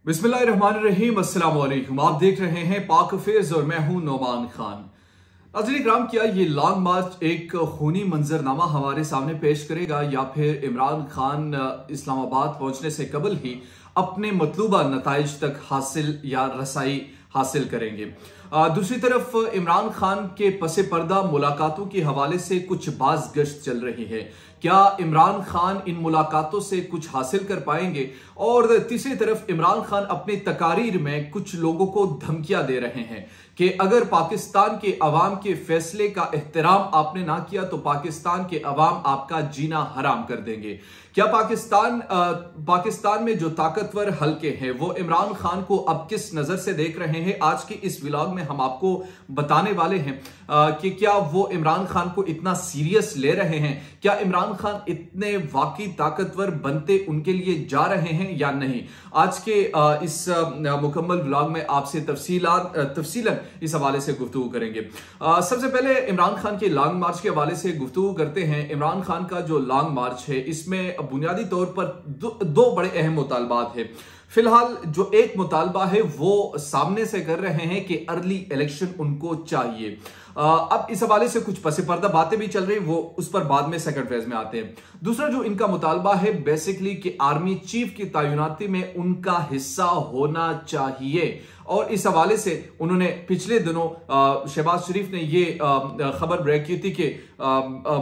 बिस्मिल्लाहिर्रहमानिर्रहीम, अस्सलाम वालेकुम। आप देख रहे हैं पाक अफेयर्स और मैं हूं नोमान खान। नाज़रीन इकराम, क्या ये लॉन्ग मार्च एक खूनी मंजरनामा हमारे सामने पेश करेगा या फिर इमरान खान इस्लामाबाद पहुंचने से कबल ही अपने मतलूबा नताइज तक हासिल या रसाई हासिल करेंगे? दूसरी तरफ इमरान खान के पसे पर्दा मुलाकातों के हवाले से कुछ बाज गश्त चल रही है। क्या इमरान खान इन मुलाकातों से कुछ हासिल कर पाएंगे? और तीसरी तरफ इमरान खान अपनी तकारीर में कुछ लोगों को धमकियां दे रहे हैं कि अगर पाकिस्तान के अवाम के फैसले का एहतराम आपने ना किया तो पाकिस्तान के अवाम आपका जीना हराम कर देंगे। क्या पाकिस्तान में जो ताकतवर हल्के हैं वो इमरान खान को अब किस नजर से देख रहे हैं? आज के इस व्लॉग में हम आपको बताने वाले हैं कि क्या वो इमरान खान को इतना सीरियस ले रहे हैं, क्या इमरान खान इतने वाकई ताकतवर बनते उनके लिए जा रहे हैं या नहीं। आज के इस मुकम्मल व्लॉग में आपसे तफसीलन इस हवाले से गुफ्तगू करेंगे। सबसे पहले इमरान खान के लॉन्ग मार्च के हवाले से गुफ्तगू करते हैं। इमरान खान का जो लॉन्ग मार्च है इसमें बुनियादी तौर पर दो बड़े अहम मुतालबात है। फिलहाल जो एक मुतालबा है वो सामने से कर रहे हैं कि अर्ली इलेक्शन उनको चाहिए। अब इस हवाले से कुछ पसे पर्दा बातें भी चल रही, वो उस पर बाद में सेकंड फेज में आते हैं। दूसरा जो इनका मुतालबा है बेसिकली कि आर्मी चीफ की तैनाती में उनका हिस्सा होना चाहिए। और इस हवाले से उन्होंने पिछले दिनों शहबाज शरीफ ने ये खबर ब्रेक की थी कि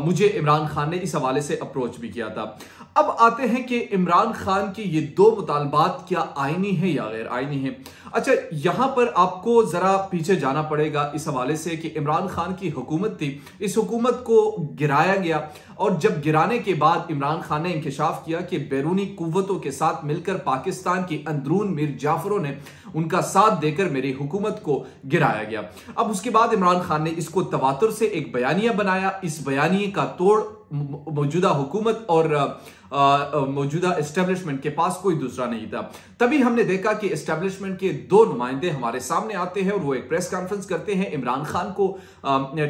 मुझे इमरान खान ने इस हवाले से अप्रोच भी किया था। अब आते हैं कि इमरान खान की ये दो मुतालबात क्या आईनी है या गैर आईनी है। अच्छा, यहां पर आपको जरा पीछे जाना पड़ेगा इस हवाले से कि इमरान खान की हुकूमत थी, इस हुकूमत को गिराया गया और जब गिराने के बाद इमरान खान ने इंकशाफ किया कि बैरूनी कुव्वतों के साथ मिलकर पाकिस्तान की अंदरून मीर जाफरों ने उनका साथ देकर मेरी हुकूमत को गिराया गया। अब उसके बाद इमरान खान ने इसको तवातुर से एक बयानिया बनाया। इस बयानिए का तोड़ मौजूदा हुकूमत और मौजूदा एस्टेब्लिशमेंट के पास कोई दूसरा नहीं था। तभी हमने देखा कि एस्टेब्लिशमेंट के दो नुमाइंदे हमारे सामने आते हैं और वो एक प्रेस कॉन्फ्रेंस करते हैं इमरान खान को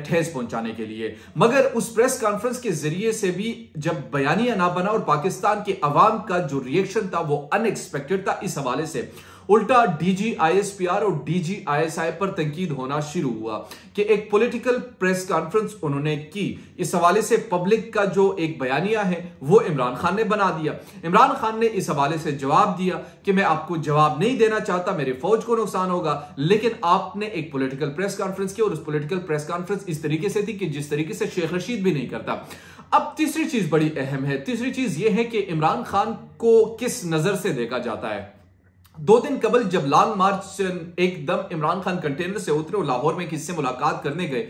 ठेस पहुंचाने के लिए। मगर उस प्रेस कॉन्फ्रेंस के जरिए से भी जब बयानिया ना बना और पाकिस्तान के अवाम का जो रिएक्शन था वो अनएक्सपेक्टेड था, इस हवाले से उल्टा डीजी आईएसपीआर और डीजी आईएसआई पर तंकीद होना शुरू हुआ कि एक पॉलिटिकल प्रेस कॉन्फ्रेंस उन्होंने की। इस हवाले से पब्लिक का जो एक बयानिया है वो इमरान खान ने बना दिया। इमरान खान ने इस हवाले से जवाब दिया कि मैं आपको जवाब नहीं देना चाहता, मेरे फौज को नुकसान होगा, लेकिन आपने एक पॉलिटिकल प्रेस कॉन्फ्रेंस की और उस पॉलिटिकल प्रेस कॉन्फ्रेंस इस तरीके से थी कि जिस तरीके से शेख रशीद भी नहीं करता। अब तीसरी चीज बड़ी अहम है। तीसरी चीज यह है कि इमरान खान को किस नजर से देखा जाता है। 2 दिन कबल जब लॉन्ग मार्च एकदम इमरान खान कंटेनर से उतरे और लाहौर में किसी से मुलाकात करने गए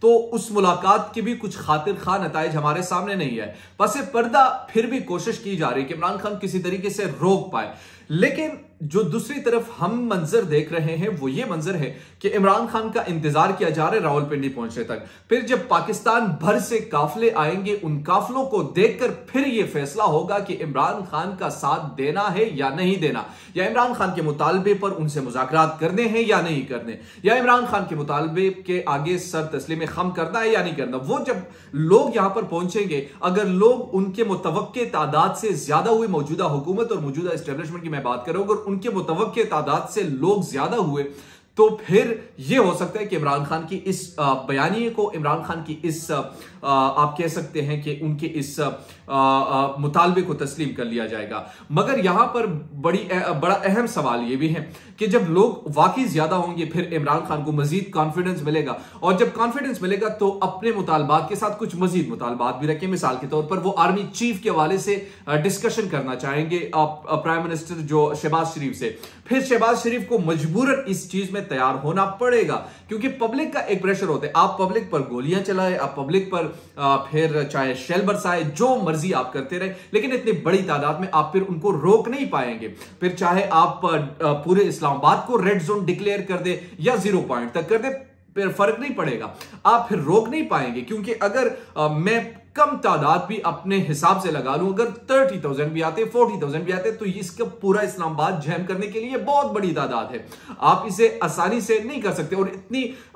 तो उस मुलाकात की भी कुछ खातिर खा नताइज हमारे सामने नहीं है। पसे पर्दा फिर भी कोशिश की जा रही है कि इमरान खान किसी तरीके से रोक पाए, लेकिन जो दूसरी तरफ हम मंजर देख रहे हैं वो ये मंजर है कि इमरान खान का इंतजार किया जा रहा है रावलपिंडी पहुंचने तक। फिर जब पाकिस्तान भर से काफले आएंगे, उन काफलों को देखकर फिर यह फैसला होगा कि इमरान खान का साथ देना है या नहीं देना, या इमरान खान के मुतालबे पर उनसे मुज़ाकरात करने हैं या नहीं करने, या इमरान खान के मुतालबे के आगे सर तस्लीम खम करना है या नहीं करना। वो जब लोग यहां पर पहुंचेंगे, अगर लोग उनके मुतवक्के तादाद से ज्यादा हुए, मौजूदा हुकूमत और मौजूदा एस्टेब्लिशमेंट की मैं बात करूं, अगर उनके मुतवक्के तादाद से लोग ज्यादा हुए तो फिर यह हो सकता है कि इमरान खान की इस बयानिए को, इमरान खान की इस आप कह सकते हैं कि उनके इस मुतालबे को तस्लीम कर लिया जाएगा। मगर यहां पर बड़ा अहम सवाल यह भी है कि जब लोग वाकई ज्यादा होंगे फिर इमरान खान को मजीद कॉन्फिडेंस मिलेगा, और जब कॉन्फिडेंस मिलेगा तो अपने मुतालबात के साथ कुछ मजीद मुतालबात भी रखें। मिसाल के तौर पर वो आर्मी चीफ के हवाले से डिस्कशन करना चाहेंगे प्राइम मिनिस्टर जो शहबाज शरीफ से। फिर शहबाज शरीफ को मजबूरन इस चीज में तैयार होना पड़ेगा, क्योंकि पब्लिक का एक प्रेशर होता है। आप पब्लिक पर गोलियां चलाए, आप पब्लिक पर फिर चाहे शेल बरसाए, जो मर्जी आप करते रहे, लेकिन इतनी बड़ी तादाद में आप फिर उनको रोक नहीं पाएंगे। फिर चाहे आप पूरे इस्लामाबाद को रेड जोन डिक्लेयर कर दे या 0 पॉइंट तक कर दे, फिर फर्क नहीं पड़ेगा, आप फिर रोक नहीं पाएंगे। क्योंकि अगर मैं कम तादाद भी अपने हिसाब से लगा लूं, अगर 30,000 भी आते, 40,000 भी आते, तो इसका पूरा इस्लामाबाद जहम करने के लिए बहुत बड़ी तादाद है। आप इसे आसानी से नहीं कर सकते।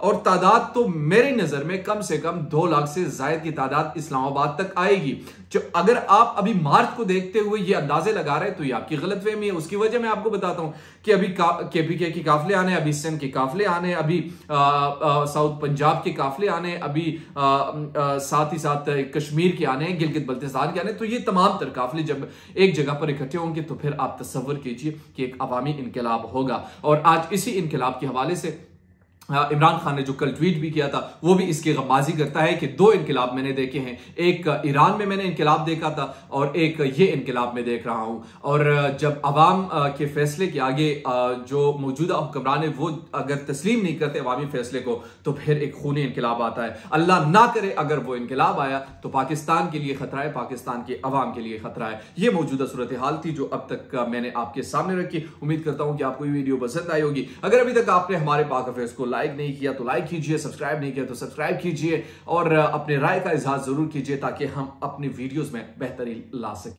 और तादाद तो मेरी नजर में कम से कम 2 लाख से ज्यादा की तादाद इस्लामाबाद तक आएगी। जो अगर आप अभी मार्च को देखते हुए ये अंदाजे लगा रहे हैं तो ये आपकी गलतफहमी है। उसकी वजह मैं आपको बताता हूं कि अभी केपीके के काफिले आने, अभी सिंध के काफिले आने, अभी साउथ पंजाब के काफिले आने, अभी साथ ही साथ कश्मीर के आने, गिलगित बल्तिस्तान के आने। तो ये तमाम तर काफिले जब एक जगह पर इकट्ठे होंगे तो फिर आप तसव्वुर कीजिए कि एक अवामी इनकलाब होगा। और आज इसी इनकलाब के हवाले से इमरान खान ने जो कल ट्वीट भी किया था वो भी इसकी गमाजी करता है कि 2 इनकलाब मैंने देखे हैं, एक ईरान में मैंने इनकलाब देखा था और एक ये इनकलाब में देख रहा हूं। और जब अवाम के फैसले के आगे जो मौजूदा हुक्मरान है वो अगर तस्लीम नहीं करते अवामी फैसले को तो फिर एक खूनी इनकलाब आता है। अल्लाह ना करे अगर वो इनकलाब आया तो पाकिस्तान के लिए खतरा है, पाकिस्तान के अवाम के लिए खतरा है। ये मौजूदा सूरत हाल थी जो अब तक मैंने आपके सामने रखी। उम्मीद करता हूं कि आपको ये वीडियो पसंद आई होगी। अगर अभी तक आपने हमारे पाक अफेयर्स को लाइक नहीं किया तो लाइक कीजिए, सब्सक्राइब नहीं किया तो सब्सक्राइब कीजिए और अपने राय का इजहार जरूर कीजिए ताकि हम अपनी वीडियोस में बेहतरी ला सकें।